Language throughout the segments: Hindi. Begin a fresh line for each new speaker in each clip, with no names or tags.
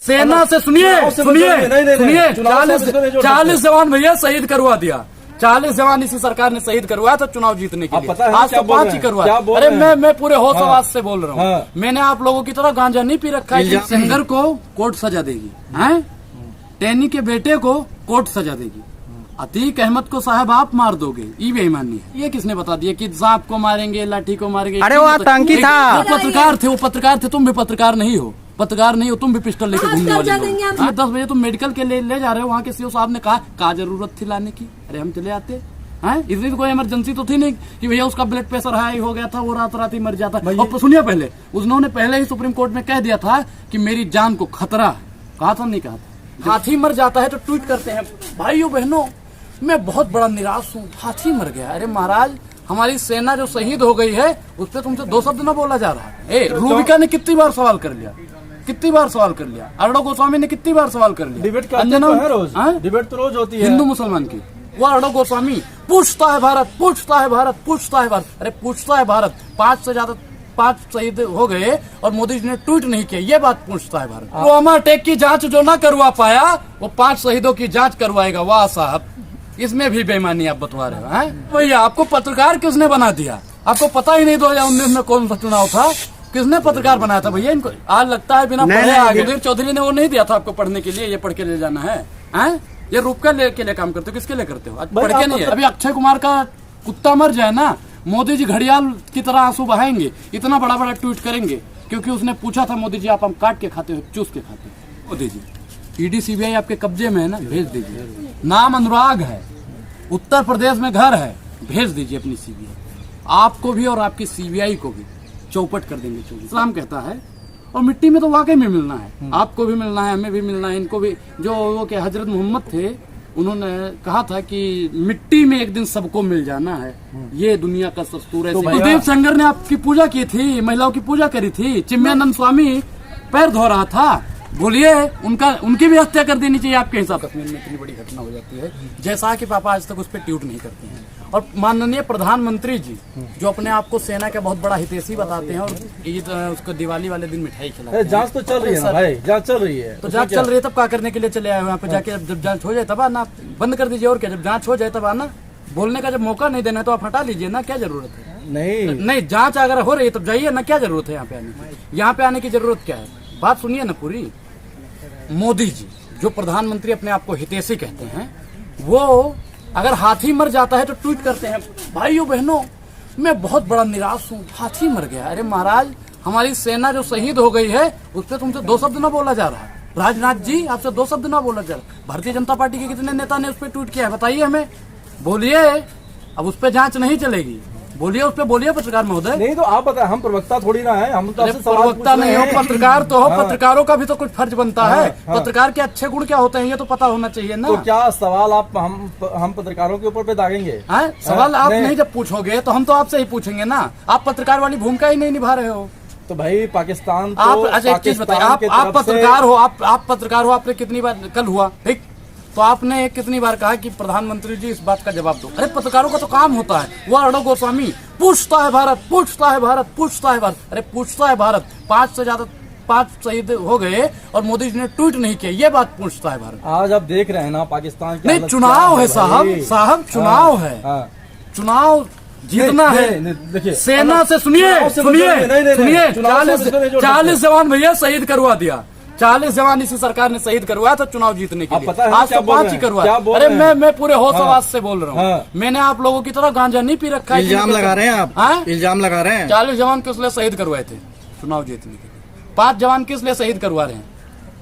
सेना से सुनिए सुनिए 40 जवान भैया शहीद करवा दिया। 40 जवान इसी सरकार ने शहीद करवाया था चुनाव जीतने के लिए। आज तो 5 ही करवाया। अरे मैं पूरे होश आवाज से बोल रहा हूँ। मैंने आप लोगों की तरह गांजा नहीं पी रखा है। सिंगर को कोर्ट सजा देगी, हैं? टैनी के बेटे को कोर्ट सजा देगी। अतीक अहमद को साहब आप मार दोगे, ये बेईमानी है। ये किसने बता दिया कि सांप को मारेंगे, लाठी को मारेंगे?
अरे वो आतंकी था।
वो पत्रकार थे। तुम भी पत्रकार नहीं हो, तुम भी पिस्टल लेकर घूमने वाले हो। 10 बजे तुम मेडिकल के ले जा रहे हो। वहाँ के सीओ साहब ने कहा जरूरत थी लाने की। अरे हम चले आते हैं। इतनी तो कोई इमरजेंसी तो थी नहीं कि भैया उसका ब्लड प्रेशर हाई हो गया था, वो रात ही मर जाता। और सुनिए, पहले उन्होंने पहले ही सुप्रीम कोर्ट में कह दिया था कि मेरी जान को खतरा है। कहा था नहीं कहा था? हाथी मर जाता है तो ट्वीट करते हैं भाइयों बहनों मैं बहुत बड़ा निराश हूँ, हाथी मर गया। अरे महाराज, हमारी सेना जो शहीद हो गई है उस पर तुमसे 2 शब्द न बोला जा रहा है। रूबिका ने कितनी बार सवाल कर लिया, अर्णव गोस्वामी ने कितनी बार सवाल कर लिया।
डिबेट डिबेट तो रोज होती है
हिंदू मुसलमान की। वो अर्णव गोस्वामी पूछता है भारत। अरे पूछता है भारत। 5 से ज्यादा 5 शहीद हो गए और मोदी जी ने ट्वीट नहीं किया, ये बात पूछता है भारत। पुलवामा अटैक की जांच जो ना करवा पाया वो 5 शहीदों की जांच करवाएगा। वाह साहब, इसमें भी बेईमानी आप बतवा रहे हो। भैया आपको पत्रकार किसने बना दिया? आपको पता ही नहीं 2019 में कौन सा चुनाव था, किसने पत्रकार बनाया था भैया इनको? आज लगता है बिना पढ़े आगे चौधरी ने वो नहीं दिया था आपको पढ़ने के लिए, ये पढ़ के ले जाना है। ये रूपका के लिए काम करते हो, किसके लिए करते हो? आज पढ़ के नहीं है। अभी अक्षय कुमार का कुत्ता मर जाए ना, मोदी जी घड़ियाल की तरह आंसू बहाएंगे, इतना बड़ा ट्वीट करेंगे क्योंकि उसने पूछा था मोदी जी आप हम काट के खाते हो, चूस के खाते हो? मोदी जी ईडी सीबीआई आपके कब्जे में है ना, भेज दीजिए। नाम अनुराग है, उत्तर प्रदेश में घर है, भेज दीजिए अपनी सीबीआई। आपको भी और आपकी सीबीआई को भी चौपट कर देंगे। इस्लाम कहता है और मिट्टी में तो वाकई में मिलना है। आपको भी मिलना है, हमें भी मिलना है, इनको भी। जो वो के हजरत मोहम्मद थे, उन्होंने कहा था कि मिट्टी में एक दिन सबको मिल जाना है। ये दुनिया का दस्तूर है। सुखदेव संगर ने आपकी पूजा की थी, महिलाओं की पूजा करी थी। चिन्मयानंद स्वामी पैर धो रहा था, बोलिए उनकी भी हत्या कर देनी चाहिए आपके हिसाब से? कश्मीर में इतनी बड़ी घटना हो जाती है जैसा कि पापा आज तक उस पर ट्वीट नहीं करते हैं। और माननीय प्रधानमंत्री जी जो अपने आप को सेना का बहुत बड़ा हितैषी बताते हैं और ईद उसको दिवाली वाले दिन मिठाई खिलाते हैं।
जांच तो चल रही है ना भाई, जांच चल रही है।
तो जांच चल रही है तब क्या करने के लिए चले आए यहाँ पे? जाके जब जांच हो जाए तब आना, बंद कर दीजिए। और क्या, जब जांच हो जाए तब आना। बोलने का जब मौका नहीं देना तो आप हटा लीजिए ना, क्या जरूरत है? नहीं, जांच अगर हो रही है तब जाइए ना, क्या जरूरत है यहाँ पे आने की? यहाँ पे आने की जरूरत क्या है? बात सुनिए ना पूरी। मोदी जी जो प्रधानमंत्री अपने आप को हितैषी कहते हैं, वो अगर हाथी मर जाता है तो ट्वीट करते हैं भाइयों बहनों मैं बहुत बड़ा निराश हूँ, हाथी मर गया। अरे महाराज, हमारी सेना जो शहीद हो गई है उस पर तुमसे 2 शब्द न बोला जा रहा है। राजनाथ जी आपसे 2 शब्द न बोला जा रहा है। भारतीय जनता पार्टी के कितने नेता ने उस पर ट्वीट किया है बताइए हमें, बोलिए। अब उस पर जांच नहीं चलेगी, बोलिए उस पे, बोलिए पत्रकार महोदय।
नहीं तो आप बताए, हम प्रवक्ता थोड़ी ना है, हम तो
प्रवक्ता नहीं हो, पत्रकार तो हो। पत्रकारों का भी तो कुछ फर्ज बनता है। पत्रकार के अच्छे गुण क्या होते हैं ये तो पता होना चाहिए ना।
तो क्या सवाल आप हम पत्रकारों के ऊपर पे दागेंगे?
सवाल आप नहीं जब पूछोगे तो हम तो आपसे ही पूछेंगे ना। आप पत्रकार वाली भूमिका ही नहीं निभा रहे हो।
तो भाई पाकिस्तान तो
आप अच्छा एक चीज बताइए, आप पत्रकार हो, आप पत्रकार हो, आपने कितनी बार कल हुआ ठीक, तो आपने कितनी बार कहा कि प्रधानमंत्री जी इस बात का जवाब दो? अरे पत्रकारों का तो काम होता है। वो अर्णव गोस्वामी पूछता है भारत। अरे पूछता है भारत। 5 से ज्यादा 5 शहीद हो गए और मोदी जी ने ट्वीट नहीं किया, ये बात पूछता है भारत।
आज आप देख रहे हैं ना पाकिस्तान की
नहीं, चुनाव है साहब, चुनाव है, चुनाव जीतना है।
देखिए
सेना से सुनिए 40 जवान भैया शहीद करवा दिया। 40 जवान इसी सरकार ने शहीद करवाया था चुनाव जीतने के लिए। आज तो 5 ही करवाया। अरे मैं पूरे होश आवाज से बोल रहा हूँ। मैंने आप लोगों की तरह गांजा नहीं पी रखा है।
इल्जाम लगा रहे हैं आप, इल्जाम लगा रहे हैं।
40 जवान किस लिए शहीद करवाए थे चुनाव जीतने के लिए? 5 जवान किस लिए शहीद करवा रहे हैं?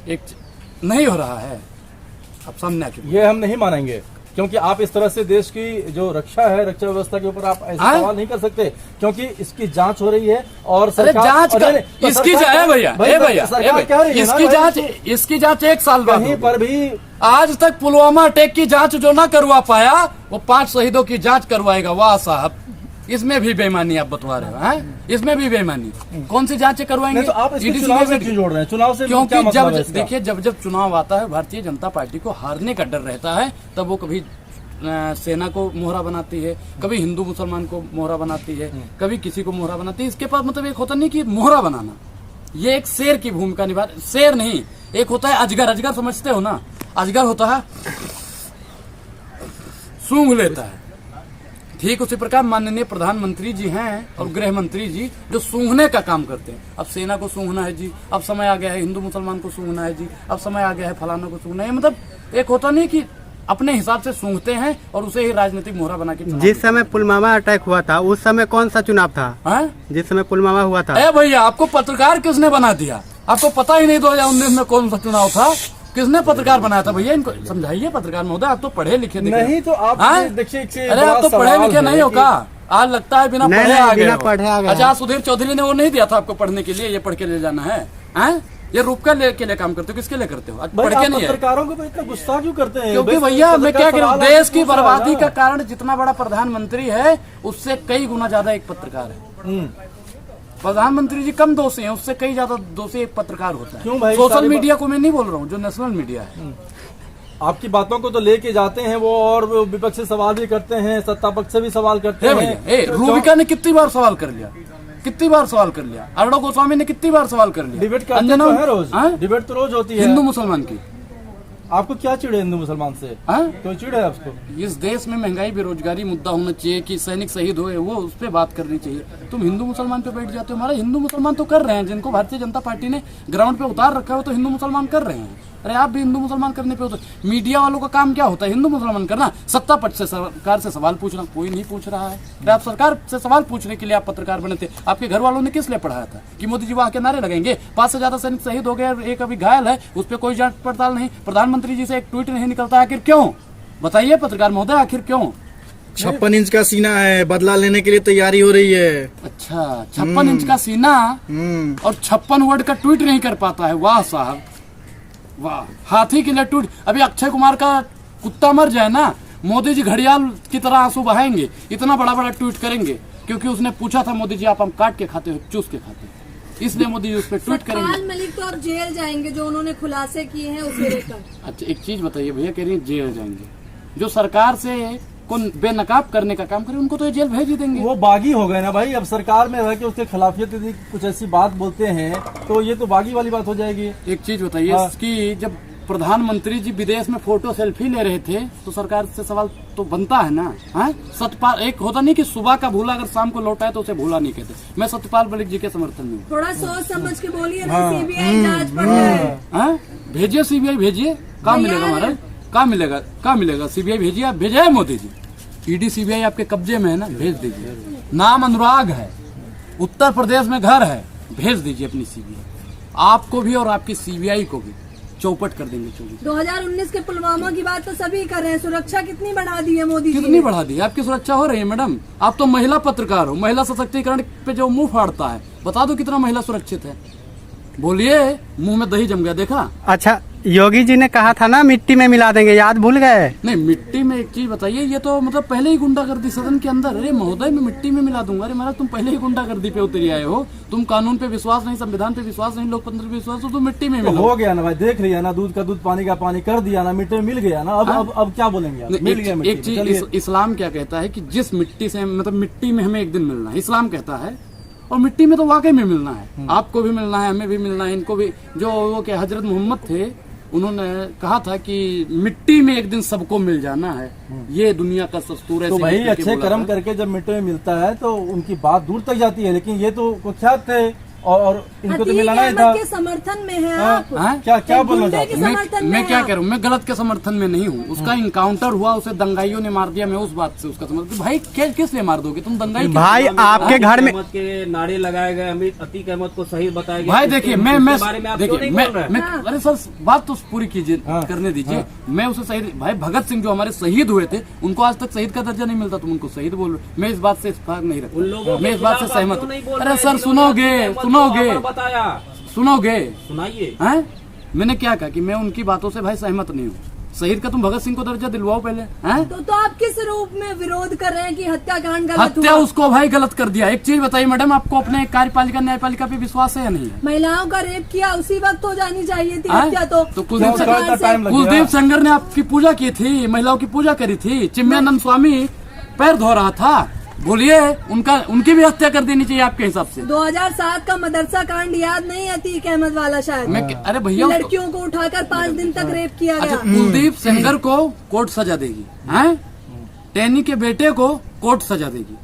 एक नहीं हो रहा है, अब सामने आके
ये हम नहीं मानेंगे, क्योंकि आप इस तरह से देश की जो रक्षा है, रक्षा व्यवस्था के ऊपर आप ऐसा सवाल नहीं कर सकते, क्योंकि इसकी जांच हो रही है और सरकार
जांच इसकी इसकी जांच 1 साल बाद
कहीं पर भी
आज तक पुलवामा अटैक की जांच जो ना करवा पाया वो 5 शहीदों की जांच करवाएगा। वाह साहब, इसमें भी बेईमानी आप बतवा रहे हो। हैं इसमें भी बेईमानी। कौन सी जांचें करवाएंगे?
तो आप इसको चुनाव से क्यों जोड़ रहे हैं? चुनाव से
क्योंकि जब देखिए जब चुनाव आता है भारतीय जनता पार्टी को हारने का डर रहता है, तब वो कभी सेना को मोहरा बनाती है, कभी हिंदू मुसलमान को मोहरा बनाती है, कभी किसी को मोहरा बनाती है। इसके पास मतलब एक होता नहीं कि मोहरा बनाना, ये एक शेर की भूमिका निभा, शेर नहीं, एक होता है अजगर। अजगर समझते हो ना, अजगर होता है सूंघ लेता है, ठीक उसी प्रकार माननीय प्रधानमंत्री जी हैं और गृह मंत्री जी जो सूंघने का काम करते हैं। अब सेना को सूंघना है जी, अब समय आ गया है हिंदू मुसलमान को सूंघना है जी, अब समय आ गया है फलाना को सूंघना है। मतलब एक होता नहीं कि अपने हिसाब से सूंघते हैं और उसे ही राजनीतिक मोहरा बना के चुनाव।
जिस समय पुलवामा अटैक हुआ था उस समय कौन सा चुनाव था? जिस समय पुलवामा हुआ था।
ए भैया, आपको पत्रकार किसने बना दिया? आपको पता ही नहीं 2019 में कौन सा चुनाव था, किसने पत्रकार बनाया था? भैया इनको समझाइए पत्रकार महोदय, आप तो पढ़े लिखे
नहीं तो आप देखिए,
अरे आप तो पढ़े लिखे नहीं हो का? आज लगता है बिना पढ़े आ गए। अच्छा, सुधीर चौधरी ने वो नहीं दिया था आपको पढ़ने के लिए, ये पढ़ के ले जाना है? ये रूपका के लिए काम करते हो, किसके लिए करते हो? पढ़ के नहीं है।
पत्रकारों को इतना गुस्सा क्यों करते हैं?
क्योंकि भैया मैं क्या करूं, देश की बर्बादी का कारण जितना बड़ा प्रधानमंत्री है उससे कई गुना ज्यादा एक पत्रकार है। प्रधानमंत्री जी कम दोषी हैं, उससे कई ज्यादा दोषी एक पत्रकार होता है।
क्यों भाई?
सोशल मीडिया को मैं नहीं बोल रहा हूँ, जो नेशनल मीडिया है।
आपकी बातों को तो लेके जाते हैं वो, और विपक्ष से सवाल भी करते हैं, सत्ता पक्ष से भी सवाल करते हैं।
रूबिका ने कितनी बार सवाल कर लिया, कितनी बार सवाल कर लिया। अर्णव गोस्वामी ने कितनी बार सवाल कर लिया।
डिबेट करते तो है रोज, डिबेट तो रोज होती है
हिंदू मुसलमान की।
आपको क्या चिड़ है हिंदू मुसलमान से? क्यों चिड़ है आपको?
इस देश में महंगाई बेरोजगारी मुद्दा होना चाहिए कि सैनिक शहीद हुए, वो उस पर बात करनी चाहिए। तुम हिंदू मुसलमान पे बैठ जाते हो। हमारे हिंदू मुसलमान तो कर रहे हैं, जिनको भारतीय जनता पार्टी ने ग्राउंड पे उतार रखा है वो तो हिंदू मुसलमान कर रहे हैं। अरे आप भी हिंदू मुसलमान करने पे होते। मीडिया वालों का काम क्या होता है? हिंदू मुसलमान करना, सत्ता पक्ष से सरकार से सवाल पूछना। कोई नहीं पूछ रहा है। अरे आप सरकार से सवाल पूछने के लिए आप पत्रकार बने थे। आपके घर वालों ने किस लिए पढ़ाया था कि मोदी जी वहां के नारे लगेंगे? 5 से ज्यादा सैनिक शहीद हो गए, एक अभी घायल है, उस पर कोई जांच पड़ताल नहीं। प्रधानमंत्री जी से एक ट्वीट नहीं निकलता, आखिर क्यों? बताइए पत्रकार महोदय, आखिर क्यों?
56 इंच का सीना है, बदला लेने के लिए तैयारी हो रही है।
अच्छा, 56 इंच का सीना और 56 वर्ड का ट्वीट नहीं कर पाता है। वाह साहब वाह, हाथी के लिए ट्वीट। अभी अक्षय कुमार का कुत्ता मर जाए ना, मोदी जी घड़ियाल की तरह आंसू बहाएंगे, इतना बड़ा बड़ा ट्वीट करेंगे, क्योंकि उसने पूछा था मोदी जी आप हम काट के खाते हो चूस के खाते हो, इसलिए मोदी जी उस पर ट्वीट करेंगे।
सतपाल मलिक तो अब जेल जाएंगे, जो उन्होंने खुलासे किए हैं उसे लेकर।
अच्छा एक चीज बताइए भैया, कह रही है जेल जाएंगे, जो सरकार से कौन बेनकाब करने का काम करे उनको तो जेल भेज ही देंगे।
वो बागी हो गए ना भाई, अब सरकार में रह के उसके खिलाफियत यदि कुछ ऐसी बात बोलते हैं तो ये तो बागी वाली बात हो जाएगी।
एक चीज बताइए कि जब प्रधानमंत्री जी विदेश में फोटो सेल्फी ले रहे थे तो सरकार से सवाल तो बनता है ना। सतपाल, एक होता नहीं कि सुबह का भूला अगर शाम को लौटा है तो उसे भूला नहीं कहते। मैं सतपाल मलिक जी के समर्थन में हूँ।
थोड़ा सोच समझ के बोलिए ना, सीबीआई जांच पड़ जाए।
भेजिए सीबीआई, भेजिए, काम मिलेगा हमारा, काम मिलेगा, काम मिलेगा। सीबीआई भेजिए, आप भेजा है मोदी जी? ईडी सीबीआई आपके कब्जे में है ना, भेज दीजिए। नाम अनुराग है, उत्तर प्रदेश में घर है, भेज दीजिए अपनी सीबीआई। आपको भी और आपकी सीबीआई को भी चौपट कर देंगे।
2019 के पुलवामा की बात तो सभी कर रहे हैं, सुरक्षा कितनी बढ़ा दी है मोदी जी?
कितनी बढ़ा दी है? आपकी सुरक्षा हो रही है मैडम? आप तो महिला पत्रकार हो, महिला सशक्तिकरण पे जो मुंह फाड़ता है, बता दो कितना महिला सुरक्षित है? बोलिए, मुंह में दही जम गया, देखा?
अच्छा, योगी जी ने कहा था ना मिट्टी में मिला देंगे, याद भूल गए?
नहीं, मिट्टी में एक चीज बताइए, ये तो मतलब पहले ही गुंडागर्दी सदन के अंदर। अरे महोदय, मैं मिट्टी में मिला दूंगा? अरे महाराज, तुम पहले ही गुंडागर्दी पे उतरी आए हो। तुम कानून पे विश्वास नहीं, संविधान पे विश्वास नहीं, लोकतंत्र पे विश्वास हो, तुम मिट्टी में मिला।
हो गया ना भाई, देख लिया ना, दूध का दूध पानी का पानी कर दिया ना, मिट्टी में मिल गया ना। अब क्या बोलेंगे आप? मिल गया मिट्टी।
एक चीज इस्लाम क्या कहता है कि जिस मिट्टी से, मतलब मिट्टी में हमें एक दिन मिलना है, इस्लाम कहता है। और मिट्टी में तो वाकई में मिलना है, आपको भी मिलना है, हमें भी मिलना है, इनको भी। जो वो क्या हजरत मोहम्मद थे, उन्होंने कहा था कि मिट्टी में एक दिन सबको मिल जाना है, ये दुनिया का दस्तूर है।
तो भाई अच्छे कर्म करके जब मिट्टी में मिलता है तो उनकी बात दूर तक जाती है, लेकिन ये तो कुख्यात थे और इनको तो मिलाना ही था।
के समर्थन में है आप?
क्या बोलना चाहते हैं?
मैं क्या कह रहा हूँ, मैं गलत के समर्थन में नहीं हूँ। उसका इनकाउंटर हुआ, उसे दंगाइयों ने मार दिया, मैं उस बात से उसका समर्थन। भाई किस लिए मार दोगे तुम? दंगाई
भाई आपके घर में
के नारे लगाए गए, अतीक अहमद को शहीद बताया गया।
भाई देखिए, मैं अरे सर बात तो पूरी कीजिए, करने दीजिए। मैं उसे शहीद, भाई भगत सिंह जो हमारे शहीद हुए थे, उनको आज तक शहीद का दर्जा नहीं मिलता, तुम उनको शहीद बोल रहे। मैं इस बात से इस्तेफाक नहीं रखता, मैं इस बात से सहमत हूँ। अरे सर सुनोगे,
बताया,
सुनोगे,
सुनाइए।
मैंने क्या कहा कि मैं उनकी बातों से भाई सहमत नहीं हूँ। शहीद का तुम भगत सिंह को दर्जा दिलवाओ पहले।
तो आप किस रूप में विरोध कर रहे हैं कि हत्याकांड गलत
हत्या
हुआ?
उसको भाई गलत कर दिया। एक चीज बताइए मैडम, आपको अपने कार्यपालिका न्यायपालिका पे विश्वास है या नहीं है?
महिलाओं का रेप किया, उसी वक्त हो जानी चाहिए थी हत्या। तो
कुलदीप सेंगर ने आपकी पूजा की थी, महिलाओं की पूजा करी थी। चिन्मयानंद स्वामी पैर धो रहा था, बोलिए, उनकी भी हत्या कर देनी चाहिए आपके हिसाब से।
2007 का मदरसा कांड याद नहीं अतीक अहमद वाला शायद?
अरे भैया,
लड़कियों को उठाकर 5 दिन तक रेप किया
अच्छा,
गया।
कुलदीप सेंगर को कोर्ट सजा देगी, हैं? टैनी के बेटे को कोर्ट सजा देगी,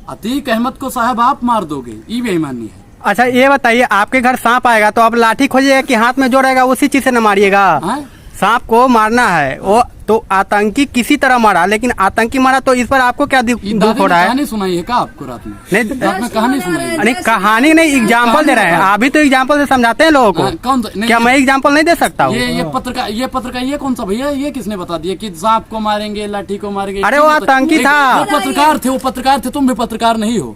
अतीक अहमद को साहब आप मार दोगे, ये बेईमानी है।
अच्छा ये बताइए, आपके घर सांप आएगा तो आप लाठी खोजिएगा कि हाथ में जो रहेगा उसी चीज से न मारिएगा? सांप को मारना है वो तो आतंकी किसी तरह मारा, लेकिन आतंकी मारा तो इस पर आपको क्या दुख हो रहा है?
कहानी सुनाई है क्या आपको रात में?
नहीं,
रात में कहानी सुनाई है?
नहीं कहानी नहीं, एग्जाम्पल दे रहे हैं। अभी तो एग्जाम्पल से समझाते हैं लोगों को।
कौन?
क्या मैं एग्जाम्पल नहीं दे सकता हूँ?
ये पत्रकार ये कौन सा भैया? ये किसने बता दिया कि सांप को मारेंगे, लाठी को मारेंगे?
अरे वो आतंकी था।
वो पत्रकार थे, तुम भी पत्रकार नहीं हो,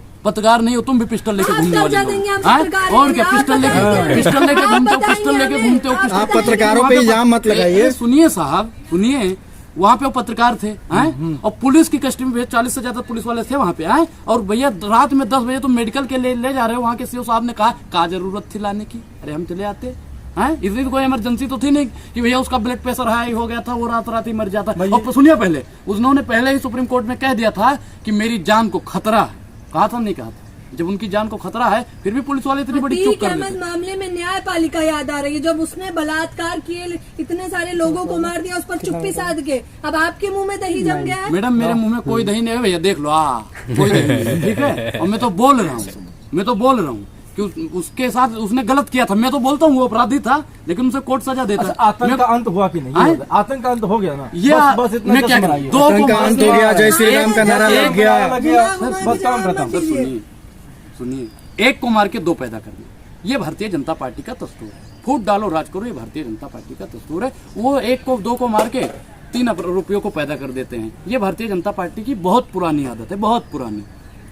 तुम भी पिस्टल लेके घूमने वाले हो। और क्या पिस्टल लेके घूमते हो?
आप पत्रकारों पे इल्जाम मत लगाइए।
सुनिए साहब, सुनिए, वहाँ पे वो पत्रकार थे, हैं? और पुलिस की कस्टडी में 40 से ज्यादा पुलिस वाले थे वहाँ पे, हैं? और भैया रात में 10 बजे तुम मेडिकल के ले जा रहे हो, वहाँ के सीओ साहब ने कहा जरूरत थी लाने की, अरे हम चले आते हैं। इसलिए कोई इमरजेंसी तो थी नहीं कि भैया उसका ब्लड प्रेशर हाई हो गया था, वो रात ही मर जाता। और सुनिए, पहले उन्होंने पहले ही सुप्रीम कोर्ट में कह दिया था कि मेरी जान को खतरा है, कहा था नहीं कहा था? जब उनकी जान को खतरा है फिर भी पुलिस वाले इतनी बड़ी चूक कर देते।
अहमद मामले में न्यायपालिका याद आ रही है, जब उसने बलात्कार किए, इतने सारे लोगों को मार दिया, उस पर चुप्पी साध के, अब आपके मुंह में दही जम गया है।
मैडम मेरे मुंह में कोई दही नहीं है भैया, देख लो, कोई दही नहीं है, ठीक है? और मैं तो बोल रहा हूँ कि उसके साथ उसने गलत किया था। मैं तो बोलता हूँ वो अपराधी था, लेकिन उसे कोर्ट सजा देता।
आतंक का अंत हुआ कि नहीं? आतंक का अंत हो गया ना?
ये
बस इतना
मैं क्या
समझाइए।
आतंक का अंत हो गया, जय श्री राम का नारा लग गया।
बस काम खत्म।
सुनिए, एक को मार के दो पैदा करना, ये भारतीय जनता पार्टी का दस्तूर है। फूट डालो राज करो, ये भारतीय जनता पार्टी का दस्तूर है। वो एक को दो को मार के 3 रुपयों को पैदा कर देते हैं। ये भारतीय जनता पार्टी की बहुत पुरानी आदत है, बहुत पुरानी।